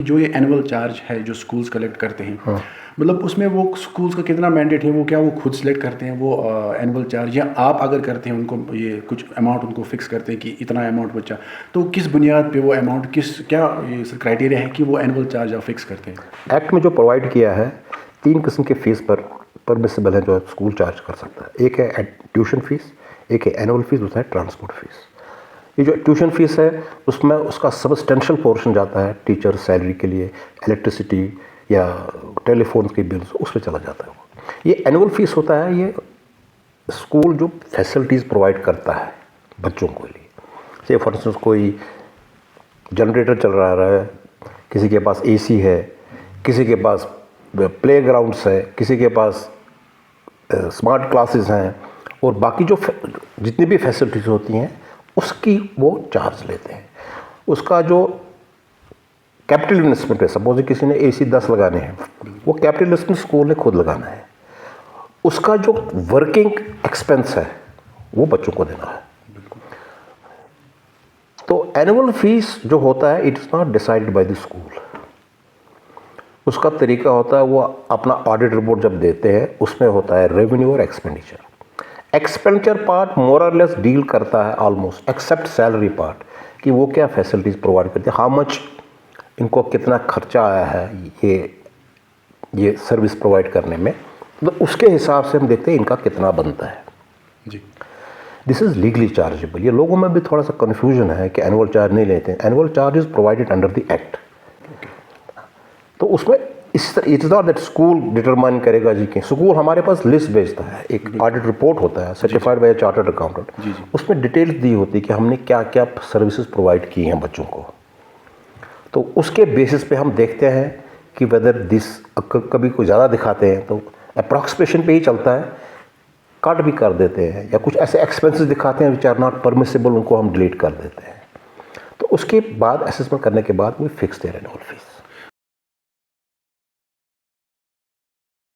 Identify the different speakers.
Speaker 1: जो ये annual charge है जो स्कूल्स कलेक्ट करते हैं,
Speaker 2: हाँ।
Speaker 1: मतलब उसमें वो स्कूल्स का कितना मैंडेट है, वो क्या वो खुद सिलेक्ट करते हैं वो एनुअल चार्ज, या आप अगर करते हैं उनको ये कुछ अमाउंट उनको फिक्स करते हैं कि इतना अमाउंट बचा, तो किस बुनियाद पे वो अमाउंट, किस क्या ये क्राइटेरिया है कि वो एनुअल चार्ज आप फिक्स करते हैं?
Speaker 2: एक्ट में जो प्रोवाइड किया है 3 किस्म के फीस पर परमिसिबल है जो स्कूल चार्ज कर सकता है। एक है ट्यूशन फीस, एक है एनुअल फीस, दूसरा है ट्रांसपोर्ट फीस। ये जो ट्यूशन फीस है उसमें उसका सब्सटेंशियल पोर्शन जाता है टीचर सैलरी के लिए, इलेक्ट्रिसिटी या टेलीफोन के बिल्स, उस पर चला जाता है। ये एनुअल फीस होता है, ये स्कूल जो फैसिलिटीज़ प्रोवाइड करता है बच्चों के लिए। से फॉर इंस्टेंस कोई जनरेटर चल रहा है, किसी के पास एसी है, किसी के पास प्ले ग्राउंड्स है, किसी के पास स्मार्ट क्लासेस हैं, और बाकी जो जितनी भी फैसिलिटीज़ होती हैं उसकी वो चार्ज लेते हैं। उसका जो कैपिटल इन्वेस्टमेंट है, सपोज किसी ने एसी 10 लगाने हैं, वो कैपिटल इन्वेस्टमेंट स्कूल ने खुद लगाना है। उसका जो वर्किंग एक्सपेंस है वो बच्चों को देना है। तो एनुअल फीस जो होता है it is not decided by the school. उसका तरीका होता है, वो अपना ऑडिट रिपोर्ट जब देते हैं उसमें होता है रेवेन्यू और एक्सपेंडिचर। एक्सपेंडिचर पार्ट मोर और लेस डील करता है ऑलमोस्ट, एक्सेप्ट सैलरी पार्ट, कि वो क्या फैसिलिटीज़ प्रोवाइड करते हैं, हाउ मच इनको कितना खर्चा आया है ये सर्विस प्रोवाइड करने में, तो उसके हिसाब से हम देखते हैं इनका कितना बनता है
Speaker 1: जी।
Speaker 2: This is legally chargeable. ये लोगों में भी थोड़ा सा कन्फ्यूजन है कि एनुअल चार्ज नहीं लेते हैं। Annual charge is provided under the act. तो उसमें it is not that school determine करेगा जी कि स्कूल हमारे पास लिस्ट भेजता है, एक ऑडिट रिपोर्ट होता है सर्टिफाइड बाय चार्टर्ड अकाउंटेंट, उसमें डिटेल्स दी होती है कि हमने क्या क्या सर्विसेज प्रोवाइड की हैं बच्चों को। तो उसके बेसिस पे हम देखते हैं कि वेदर दिस, कभी कोई ज़्यादा दिखाते हैं तो अप्रॉक्सीमेशन पे ही चलता है, कट भी कर देते हैं, या कुछ ऐसे एक्सपेंसेस दिखाते हैं विच आर नॉट परमिसिबल, उनको हम डिलीट कर देते हैं। तो उसके बाद असेसमेंट करने के बाद we fix their annual fees.